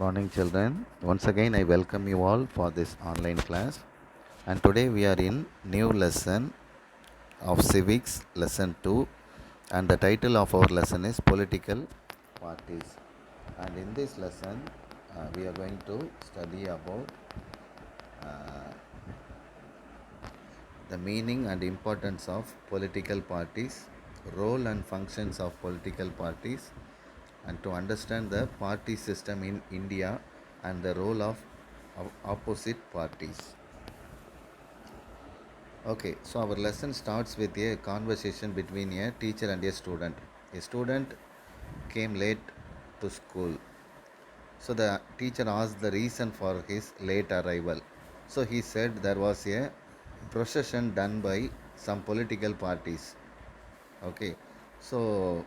Morning, children. Once again, I welcome you all for this online class. And today we are in new lesson of civics, lesson 2. And the title of our lesson is Political Parties. And in this lesson, we are going to study about uh, the meaning and importance of political parties, role and functions of political parties, and to understand the party system in India and the role of opposite parties. Okay, so our lesson starts with a conversation between a teacher and a student. A student came late to school. So the teacher asked the reason for his late arrival. So he said there was a procession done by some political parties. Okay, so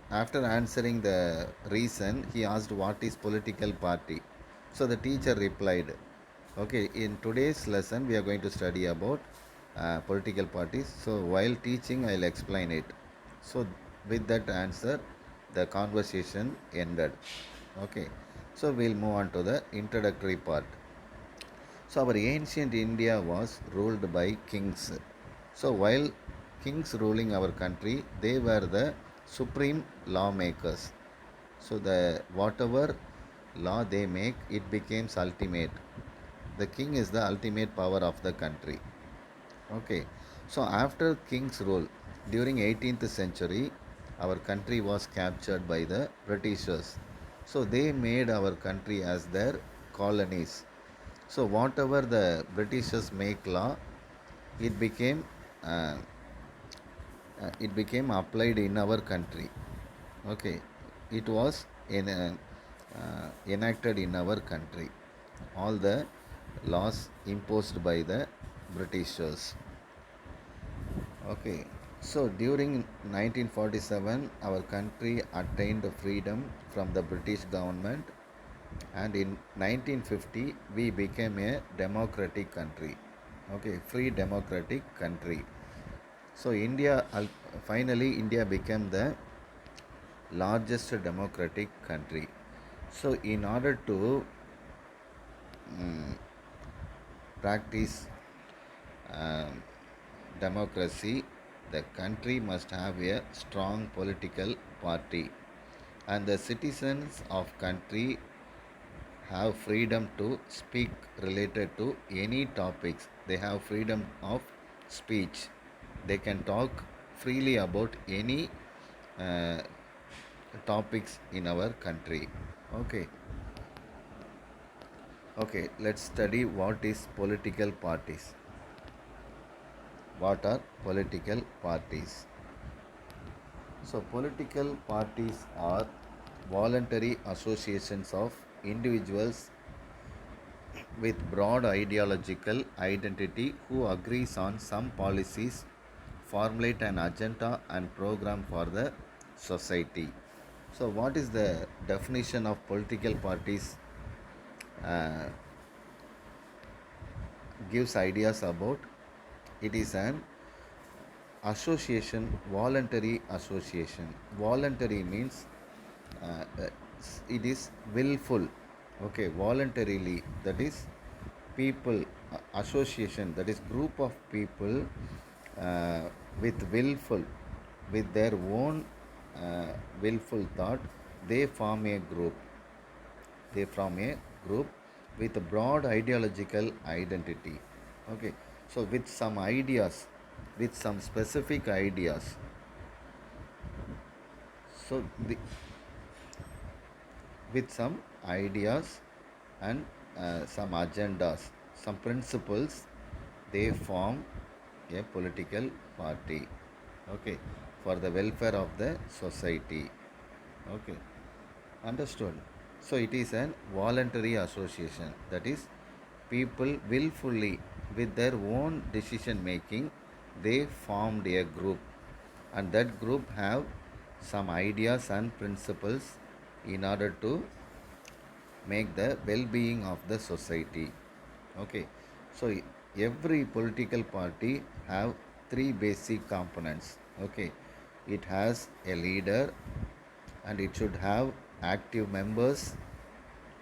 after answering the reason, he asked what is political party. So the teacher replied, okay, in today's lesson we are going to study about political parties. So while teaching, I'll explain it. So with that answer, the conversation ended. Okay, so we'll move on to the introductory part. So our ancient India was ruled by kings. So while kings ruling our country, they were the supreme lawmakers. So the whatever law they make, it becomes ultimate. The king is the ultimate power of the country. Okay. So after king's rule, during 18th century, our country was captured by the Britishers. So they made our country as their colonies. So whatever the Britishers make law, it became uh, it became applied in our country. Okay, it was enacted in our country. All the laws imposed by the Britishers. Okay, so during 1947, our country attained freedom from the British government, and in 1950 we became a democratic country. Okay, free democratic country. So finally India became the largest democratic country. So in order to practice um, democracy, the country must have a strong political party, and the citizens of country have freedom to speak related to any topics. They have freedom of speech. They can talk freely about any uh, topics in our country. Okay. Okay, let's study what is political parties. What are political parties? So political parties are voluntary associations of individuals with broad ideological identity who agrees on some policies, formulate an agenda and program for the society. So what is the definition of political parties? uh, Gives ideas about it is an association, voluntary association. Voluntary means uh, uh, it is willful. Okay, voluntarily, that is people, association, that is group of people uh, with willful, with their own willful thought, they form a group. They form a group with a broad ideological identity. Okay, so with some ideas, with some specific ideas. So with some ideas and some agendas, some principles, they form a political party. Okay, for the welfare of the society. Okay, understood. So it is an voluntary association, that is people willfully with their own decision making they formed a group, and that group have some ideas and principles in order to make the well-being of the society. Okay, so every political party have three basic components. Okay, it has a leader, and it should have active members,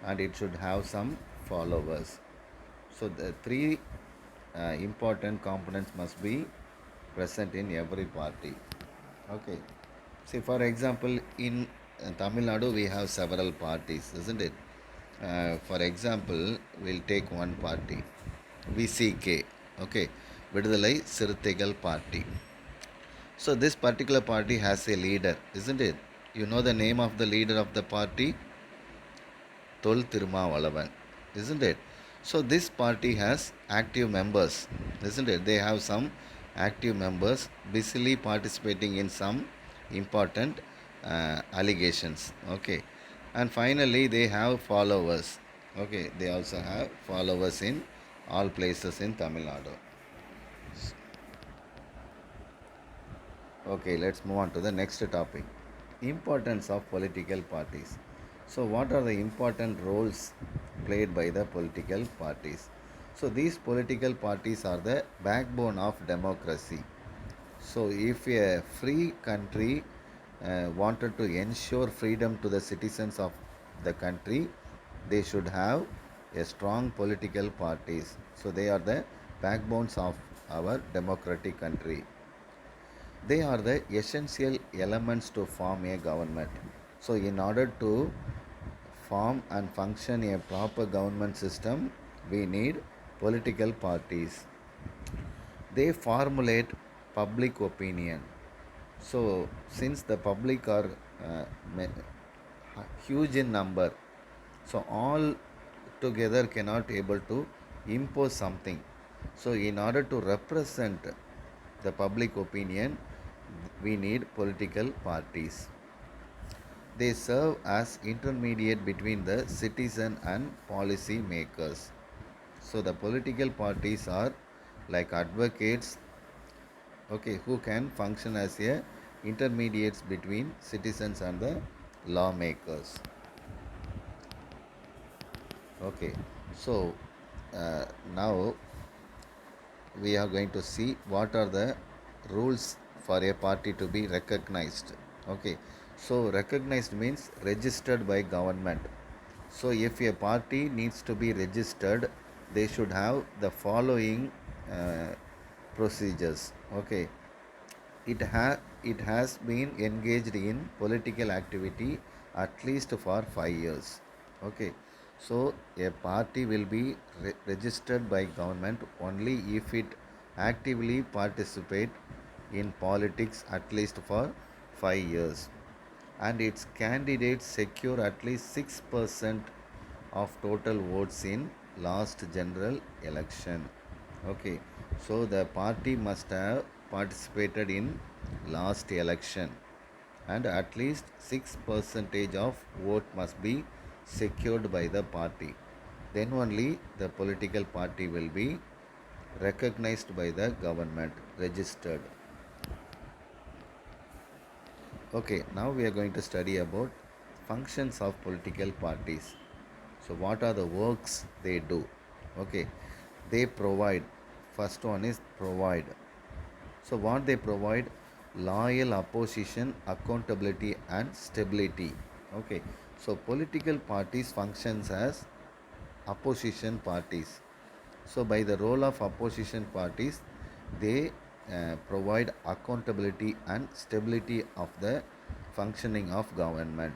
and it should have some followers. So the three important components must be present in every party. Okay. See, for example, in Tamil Nadu, we have several parties, isn't it? For example, we'll take one party, VCK, okay, Vidudalai Sirthigal Party. So, this particular party has a leader, isn't it? You know the name of the leader of the party? Tol Tirumavalavan, isn't it? So this party has active members, isn't it? They have some active members busily participating in some important allegations. Okay, and finally they have followers. Okay, they also have followers in all places in Tamil Nadu. Okay, let's move on to the next topic. Importance of political parties. So, what are the important roles played by the political parties? So, these political parties are the backbone of democracy. So, if a free country wanted to ensure freedom to the citizens of the country, they should have a strong political parties. So, they are the backbones of our democratic country. They are the essential elements to form a government. So, in order to form and function a proper government system, we need political parties. They formulate public opinion. So, since the public are uh, huge in number, so all together cannot able to impose something. So, in order to represent the public opinion, we need political parties. They serve as intermediate between the citizen and policy makers. So the political parties are like advocates, okay, who can function as a intermediates between citizens and the lawmakers. Okay, so uh, now we are going to see what are the rules for a party to be recognized. Okay, so recognized means registered by government. So if a party needs to be registered, they should have the following procedures. Okay, it has been engaged in political activity at least for 5 years. Okay, so a party will be registered by government only if it actively participate in politics at least for 5 years, and its candidates secure at least 6% of total votes in last general election. Okay, so the party must have participated in last election, and at least 6 percentage of vote must be secured by the party. Then only the political party will be recognized by the government, registered. Okay, now we are going to study about functions of political parties. So, what are the works they do? Okay, they provide. First one is provide. So, what they provide? Loyal opposition, accountability, and stability. Okay, so political parties functions as opposition parties. So, by the role of opposition parties, they provide accountability and stability of the functioning of government.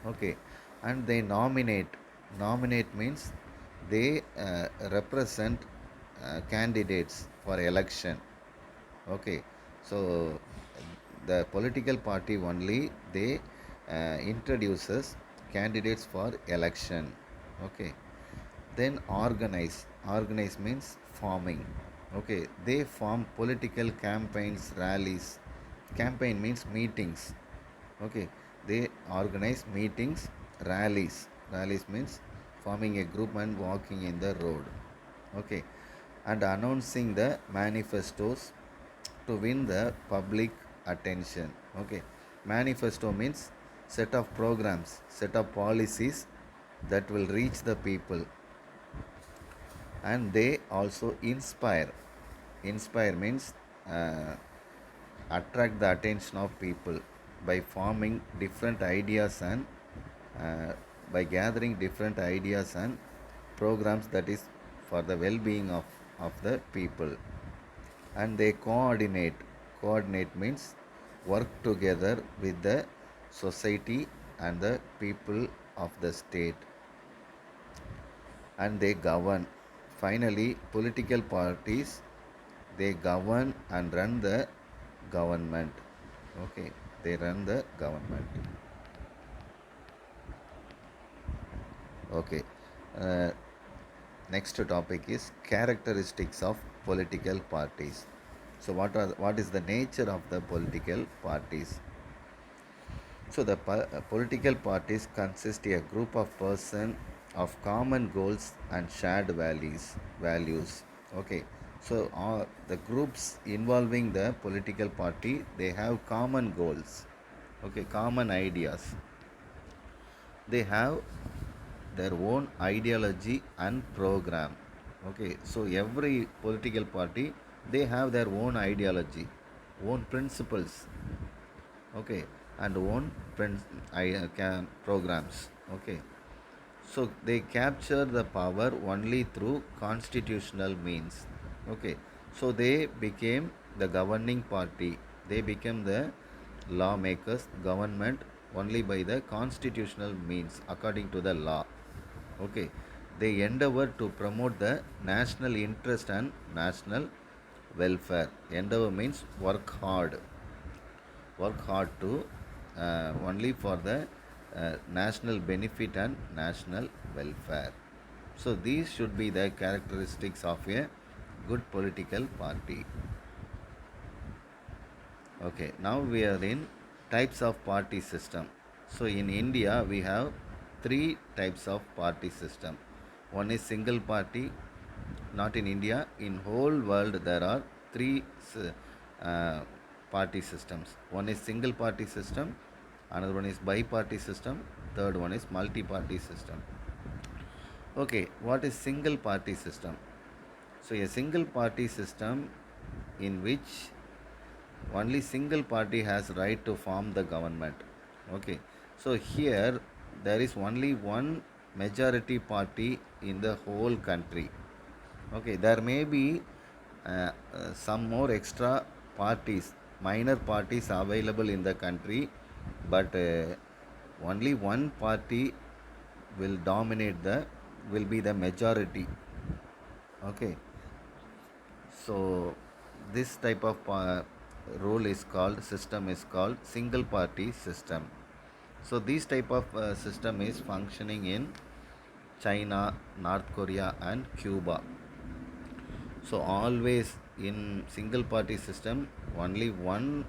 Okay, and they nominate. Nominate means they represent candidates for election. Okay, so the political party only they introduces candidates for election. Okay, then organize. Organize means forming. Okay, they form political campaigns, rallies. Campaign means meetings. Okay, they organize meetings, rallies. Rallies means forming a group and walking in the road. Okay, and announcing the manifestos to win the public attention. Okay, manifesto means set of programs, set of policies that will reach the people, and they also inspire. Inspire means uh, attract the attention of people by forming different ideas and uh, by gathering different ideas and programs that is for the well-being of the people. And they coordinate means work together with the society and the people of the state, and they govern. Finally, political parties, they govern and run the government. Okay, they run the government. Okay. uh, Next topic is characteristics of political parties. So what is the nature of the political parties? So the political parties consist a group of person of common goals and shared values. Okay. So the groups involving the political party, they have common goals. Okay, common ideas. They have their own ideology and program. Okay, so every political party, they have their own ideology, own principles. Okay, and own programs. Okay, so they capture the power only through constitutional means. Okay, so they became the governing party, they became the lawmakers, government only by the constitutional means according to the law. Okay, they endeavor to promote the national interest and national welfare. Endeavor means work hard to only for the national benefit and national welfare. So these should be the characteristics of a good political party. Okay, now we are in types of party system. So in India we have three types of party system. One is single party. Not in India, in whole world there are three uh, party systems. One is single party system, another one is bi-party system, third one is multi-party system. Okay, what is single party system? So a single party system in which only single party has right to form the government. Okay, so here there is only one majority party in the whole country. Okay, there may be some more extra parties, minor parties available in the country, but only one party will dominate will be the majority. Okay, so this type of rule is called, system is called single party system. So this type of system is functioning in China, North Korea and Cuba. So always in single party system, only one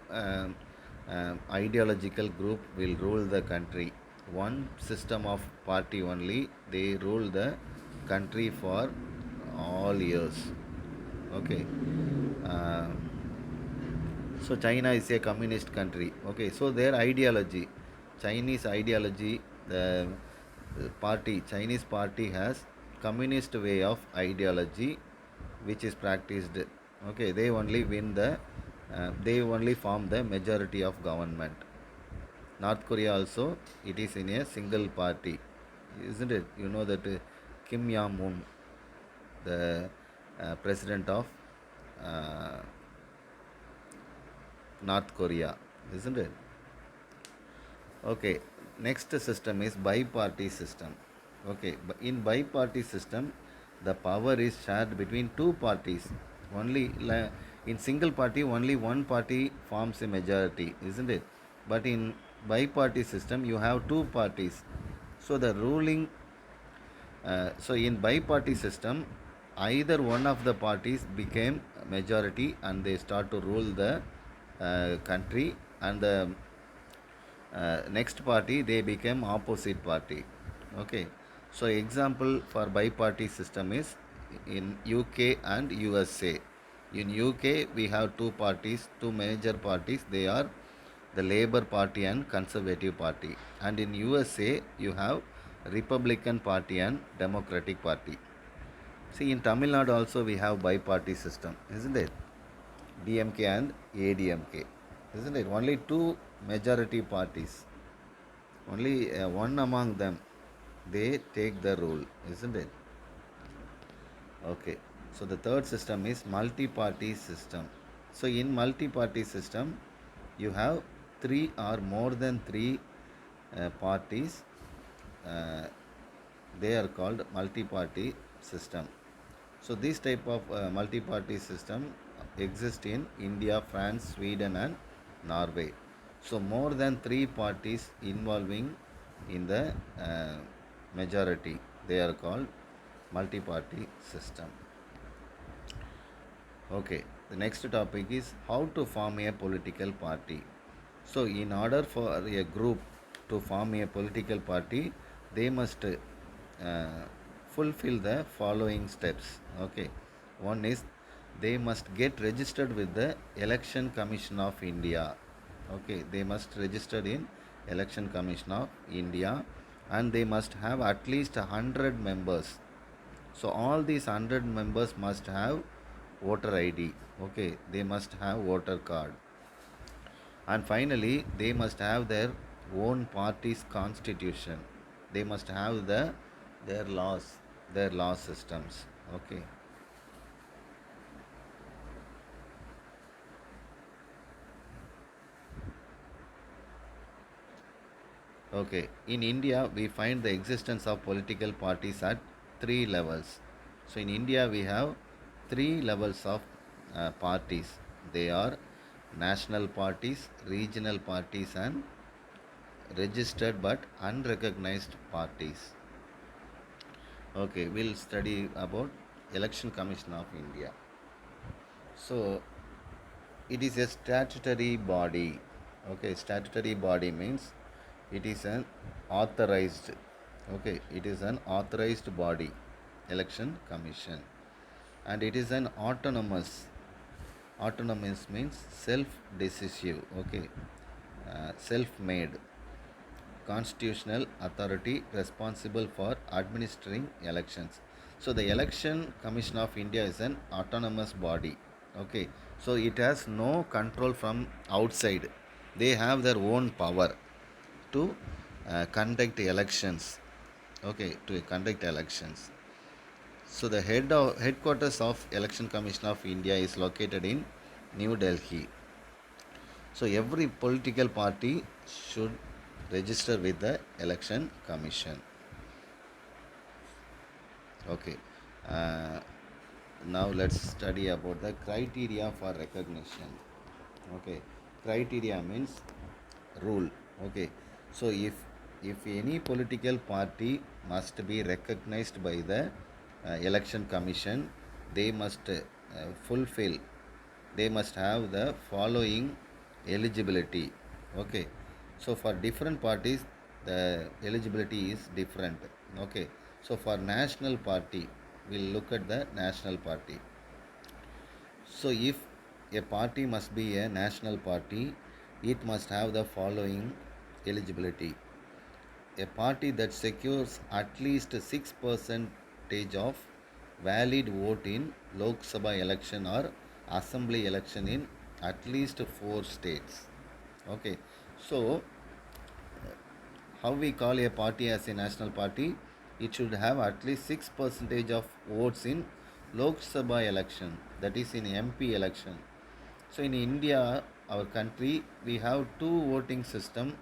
ideological group will rule the country. One system of party only, they rule the country for all years. Okay. Uh, so China is a communist country. Okay, so their ideology, Chinese ideology, the Chinese party has communist way of ideology, which is practiced. Okay, they only form the majority of government. North Korea also, it is in a single party, isn't it? You know that Kim Jong Un, the president of uh, North Korea, isn't it? Okay, next system is bi-party system. Okay, in bi-party system, the power is shared between two parties. Only in single party, only one party forms a majority, isn't it? But in bi-party system, you have two parties. So the ruling, so in bi-party system, either one of the parties became majority and they start to rule the country, and the next party they became opposite party. Okay, so example for bi-party system is in UK and USA. In UK we have two parties, two major parties. They are the Labour Party and Conservative Party, and in USA you have Republican Party and Democratic Party. See, in Tamil Nadu also we have bi-party system, isn't it? DMK and ADMK, isn't it? Only two majority parties, only one among them. they take the rule, isn't it? Okay. So the third system is multi-party system. So in multi-party system, you have three or more than three parties. Uh, they are called multi-party system. So this type of multi-party system exists in India, France, Sweden, and Norway. So more than three parties involving in the majority, they are called multi-party system. Okay, the next topic is how to form a political party. So, in order for a group to form a political party, they must fulfill the following steps. Okay, one is they must get registered with the Election Commission of India. Okay, they must register in Election Commission of India, and they must have at least 100 members. So all these 100 members must have voter ID. Okay, they must have voter card. And finally, they must have their own party's constitution. They must have their laws, their law systems. Okay. Okay. In India, we find the existence of political parties at three levels. So in India, we have three levels of parties. They are national parties, regional parties, and registered but unrecognized parties. Okay, we'll study about Election Commission of India. So it is a statutory body. Okay, statutory body means it is an authorized. Okay, it is an authorized body, Election Commission, and it is an autonomous. Autonomous means self-decisive. Okay, self-made constitutional authority responsible for administering elections. So the Election Commission of India is an autonomous body. Okay, so it has no control from outside. They have their own power to conduct elections. Okay, to conduct elections. So the headquarters of Election Commission of India is located in New Delhi. So every political party should register with the Election Commission. Okay. Uh, Now let's study about the criteria for recognition. Okay. Criteria means rule. Okay. So if any political party must be recognized by the Election Commission, they must fulfill. They must have the following eligibility. Okay, so for different parties the eligibility is different. Okay, so for national party we'll look at the national party. So if a party must be a national party, it must have the following eligibility: a party that secures at least 6% of valid vote in Lok Sabha election or assembly election in at least 4 states. Okay, so how we call a party as a national party? It should have at least 6% of votes in Lok Sabha election, that is in MP election. So in India, our country, we have two voting system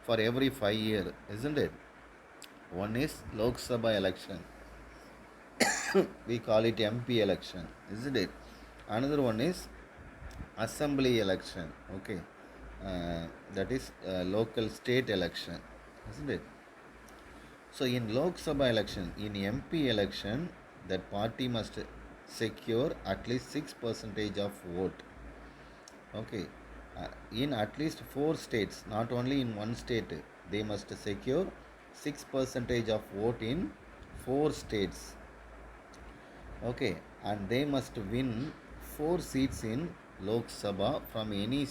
for every 5 years, isn't it? One is Lok Sabha election. We call it MP election, isn't it? Another one is assembly election. Okay, that is local state election, isn't it? So in Lok Sabha election, in MP election, that party must secure at least 6% of vote. Okay, in at least 4 states, not only in one state, they must secure 6% of vote in 4 states. Okay, and they must win 4 seats in Lok Sabha from any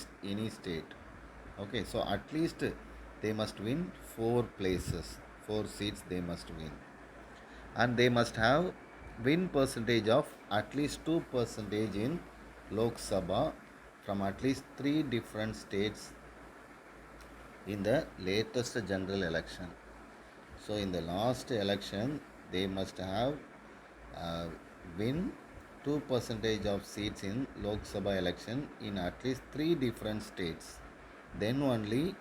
state. Okay, so at least they must win 4 places, 4 seats they must win, and they must have win percentage of at least 2% in Lok Sabha from at least 3 different states in the latest general election. So in the last election, they must have uh, win 2% of seats in Lok Sabha election in at least 3 different states. Then only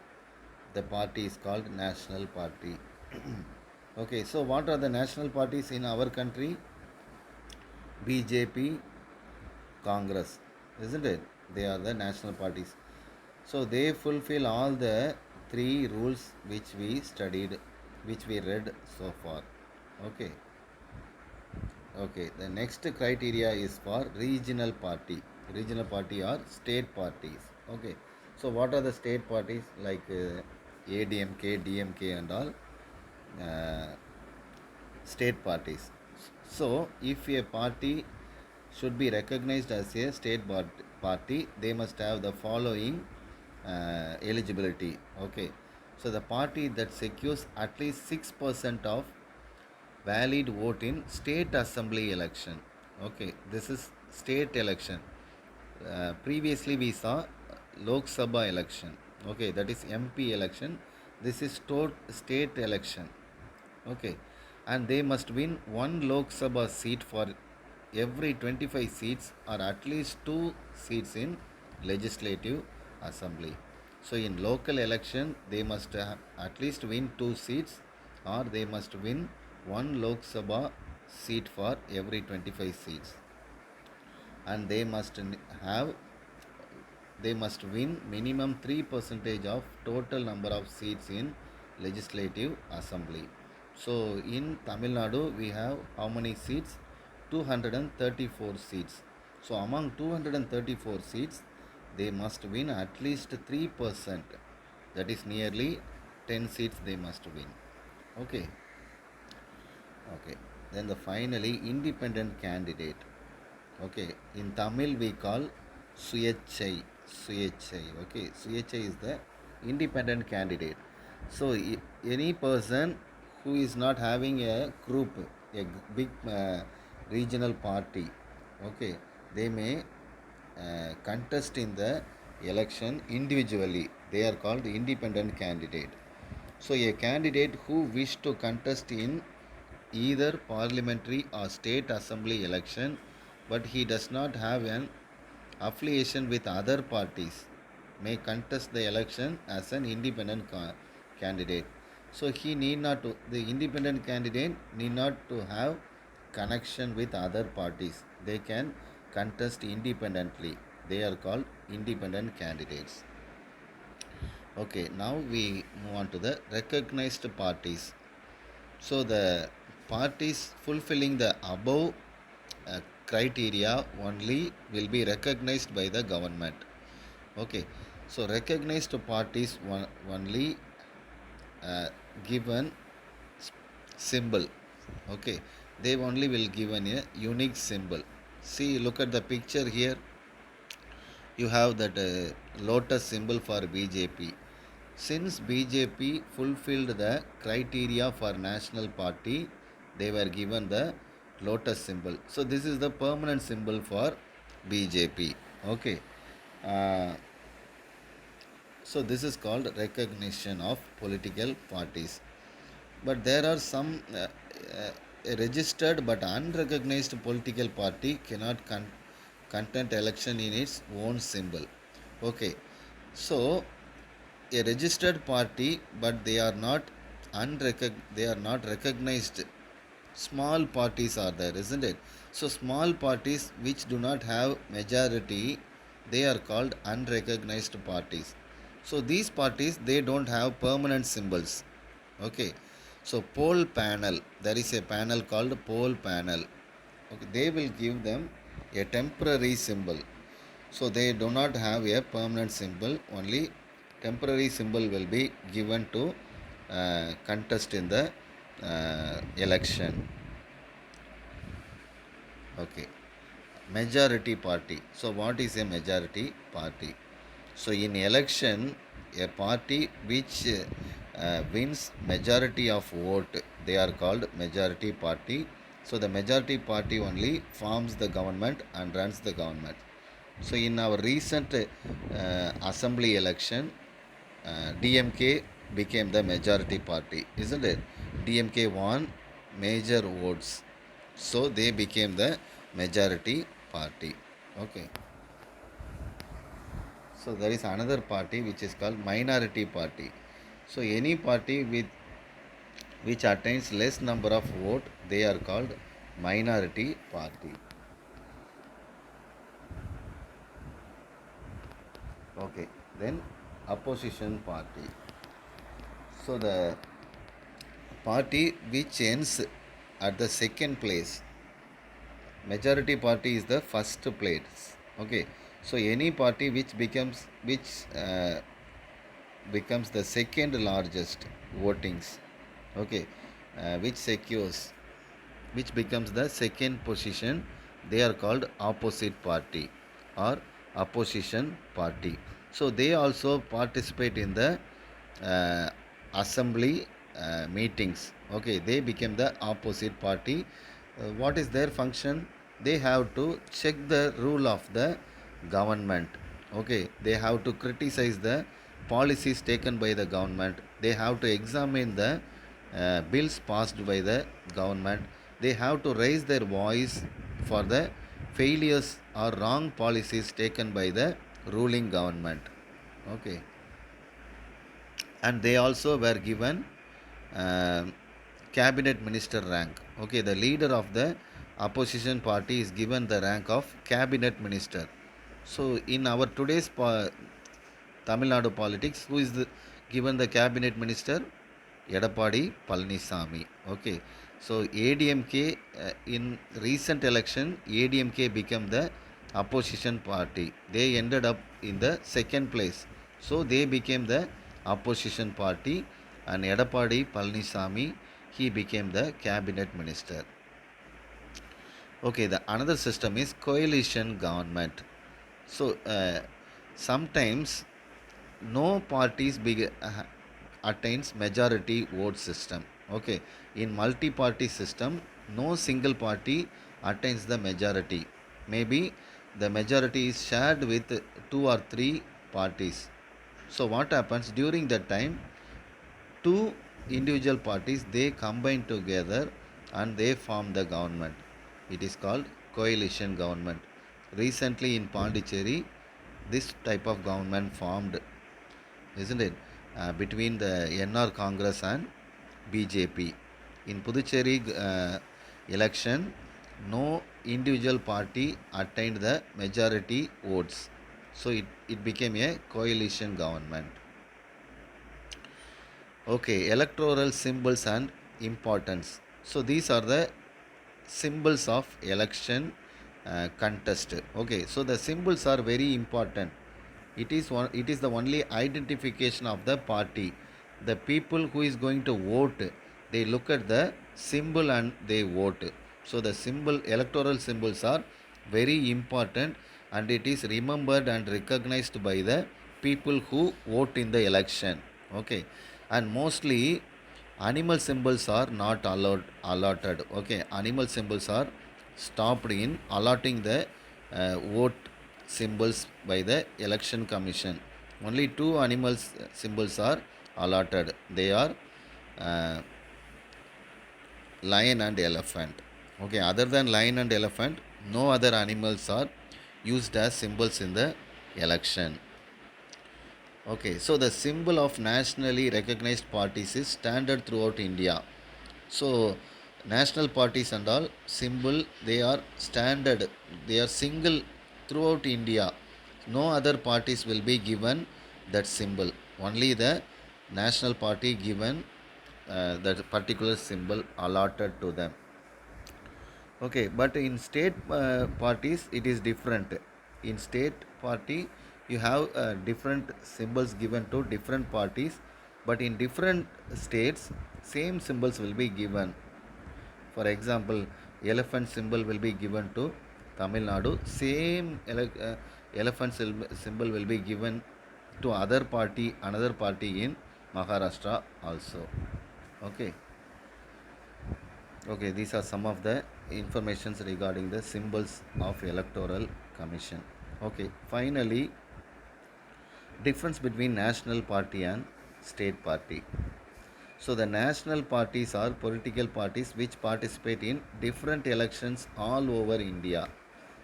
the party is called national party. Okay, so what are the national parties in our country? BJP, Congress, isn't it? They are the national parties. So they fulfill all the 3 rules which we studied, which we read so far. Okay. Okay. The next criteria is for regional party. Regional party are state parties. Okay. So what are the state parties like ADMK, DMK, and all uh, state parties? So if a party should be recognized as a state party, they must have the following eligibility. Okay, so the party that secures at least 6% of valid vote in state assembly election. Okay, this is state election. Previously we saw Lok Sabha election. Okay, that is MP election. This is state election. Okay, and they must win one Lok Sabha seat for every 25 seats, or at least 2 seats in legislative assembly. So in local election, they must at least win 2 seats, or they must win one Lok Sabha seat for every 25 seats, and have they must win minimum 3% of total number of seats in legislative assembly. So in Tamil Nadu we have how many seats? 234 seats. So among 234 seats, they must win at least 3%. That is nearly 10 seats they must win. Okay. Okay. Then the finally independent candidate. Okay, in Tamil we call Suyechai. Suyechai. Okay, Suyechai is the independent candidate. So any person who is not having a group, a big regional party, okay, they may contest in the election individually. They are called independent candidate. So a candidate who wish to contest in either parliamentary or state assembly election, but he does not have an affiliation with other parties, may contest the election as an independent candidate. So he need not to, the independent candidate need not to have connection with other parties. They can contest independently. They are called independent candidates. Okay, now we move on to the recognized parties. So the parties fulfilling the above criteria only will be recognized by the government. Okay, so recognized parties only given symbol. Okay, they only will given a unique symbol. See, look at the picture here. You have that lotus symbol for BJP. Since BJP fulfilled the criteria for national party, they were given the lotus symbol. So this is the permanent symbol for BJP. Okay. Uh, so this is called recognition of political parties. But there are some a registered but unrecognized political party cannot contest election in its own symbol. Okay. So a registered party, but they are not they are not recognized. Small parties are there, isn't it? So small parties which do not have majority, they are called unrecognized parties. So these parties, they don't have permanent symbols. Okay. So poll panel, there is a panel called poll panel. Okay, they will give them a temporary symbol. So they do not have a permanent symbol, only temporary symbol will be given to contest in the election. Okay. Majority party. So what is a majority party? So in election, a party which wins majority of vote, they are called majority party. So the majority party only forms the government and runs the government. So in our recent assembly election, DMK became the majority party, isn't it? DMK won major votes, so they became the majority party. Okay, so there is another party which is called minority party. So any party with which attains less number of vote, they are called minority party. Okay, then opposition party. So the party which ends at the second place, majority party is the first place. Okay, so any party which becomes the second largest votings. Okay, which secures, which becomes the second position, they are called opposite party or opposition party. So they also participate in the uh, assembly meetings. Okay, they became the opposite party. What is their function? They have to check the rule of the government. Okay, they have to criticize the policies taken by the government. They have to examine the bills passed by the government. They have to raise their voice for the failures or wrong policies taken by the ruling government. Okay, and they also were given uh, cabinet minister rank. Okay, the leader of the opposition party is given the rank of cabinet minister. So in our today's Tamil Nadu politics, who is given the cabinet minister? Edapadi Palanisamy. Okay, so ADMK, in recent election, ADMK became the opposition party. They ended up in the second place, so they became the opposition party, and Edapadi Palanisamy, he became the cabinet minister. Okay, the another system is coalition government. So sometimes no parties attains majority vote system. Okay, in multi-party system, no single party attains the majority. Maybe the majority is shared with two or three parties. So what happens during that time? Two individual parties, they combine together and they form the government. It is called coalition government. Recently in Pondicherry, this type of government formed, isn't it? Between the NR Congress and BJP. In Puducherry election, no individual party attained the majority votes. So it became a coalition government. Okay, electoral symbols and importance. So these are the symbols of election contest. Okay, so the symbols are very important. It is the only identification of the party. The people who is going to vote, they look at the symbol and they vote. So the symbol, electoral symbols are very important, and it is remembered and recognized by the people who vote in the election. Okay, and mostly animal symbols are not allotted. Okay, animal symbols are stopped in allotting the vote symbols by the election commission. Only two animals symbols are allotted. They are uh, lion and elephant. Okay, other than lion and elephant, no other animals are used as symbols in the election. Okay, so the symbol of nationally recognized parties is standard throughout India. So national parties and all symbol, they are standard, they are single throughout India. No other parties will be given that symbol. Only the national party given that particular symbol allotted to them. Okay, but in state parties it is different. In state party you have different symbols given to different parties, but in different states same symbols will be given. For example, elephant symbol will be given to Tamil Nadu. Same elephant symbol will be given to another party in Maharashtra also. Okay. Okay, these are some of the informations regarding the symbols of electoral commission. Okay, finally, difference between national party and state party. So the national parties are political parties which participate in different elections all over India.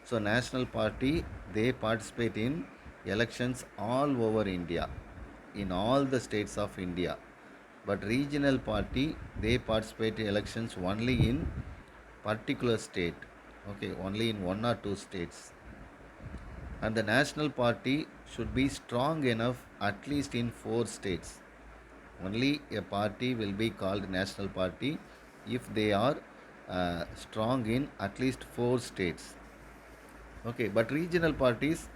So national party, they participate in elections all over India, in all the states of India. But regional party, they participate in elections only in particular state. Okay, only in one or two states. And the national party should be strong enough at least in four states. Only a party will be called national party if they are strong in at least four states. Okay, but regional parties,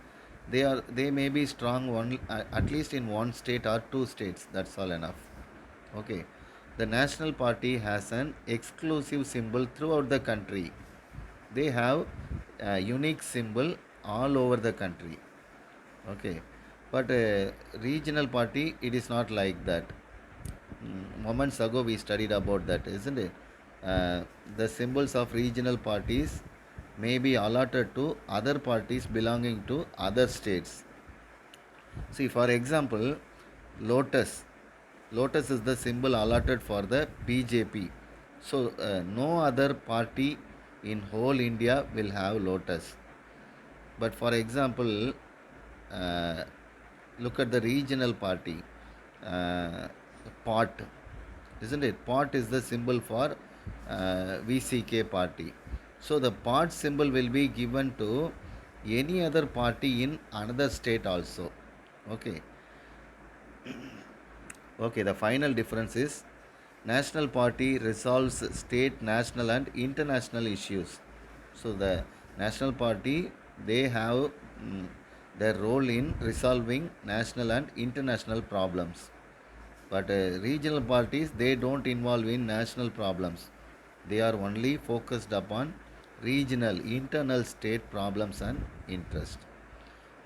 they may be strong one at least in one state or two states. That's all enough. Okay, the national party has an exclusive symbol throughout the country. They have a unique symbol all over the country. Okay, but regional party, it is not like that. Moments ago we studied about that, isn't it? The symbols of regional parties may be allotted to other parties belonging to other states. See, for example, lotus. Lotus is the symbol allotted for the BJP. So, no other party in whole India will have lotus. But for example, uh, look at the regional party, pot, isn't it? Pot is the symbol for VCK party. So the pot symbol will be given to any other party in another state also. Okay. Okay, the final difference is national party resolves state, national and international issues. So the national party, they have their role in resolving national and international problems. But regional parties, they don't involve in national problems. They are only focused upon regional, internal state problems and interest.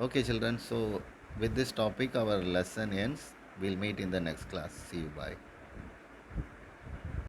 Okay, children. So with this topic, our lesson ends. We'll meet in the next class. See you. Bye.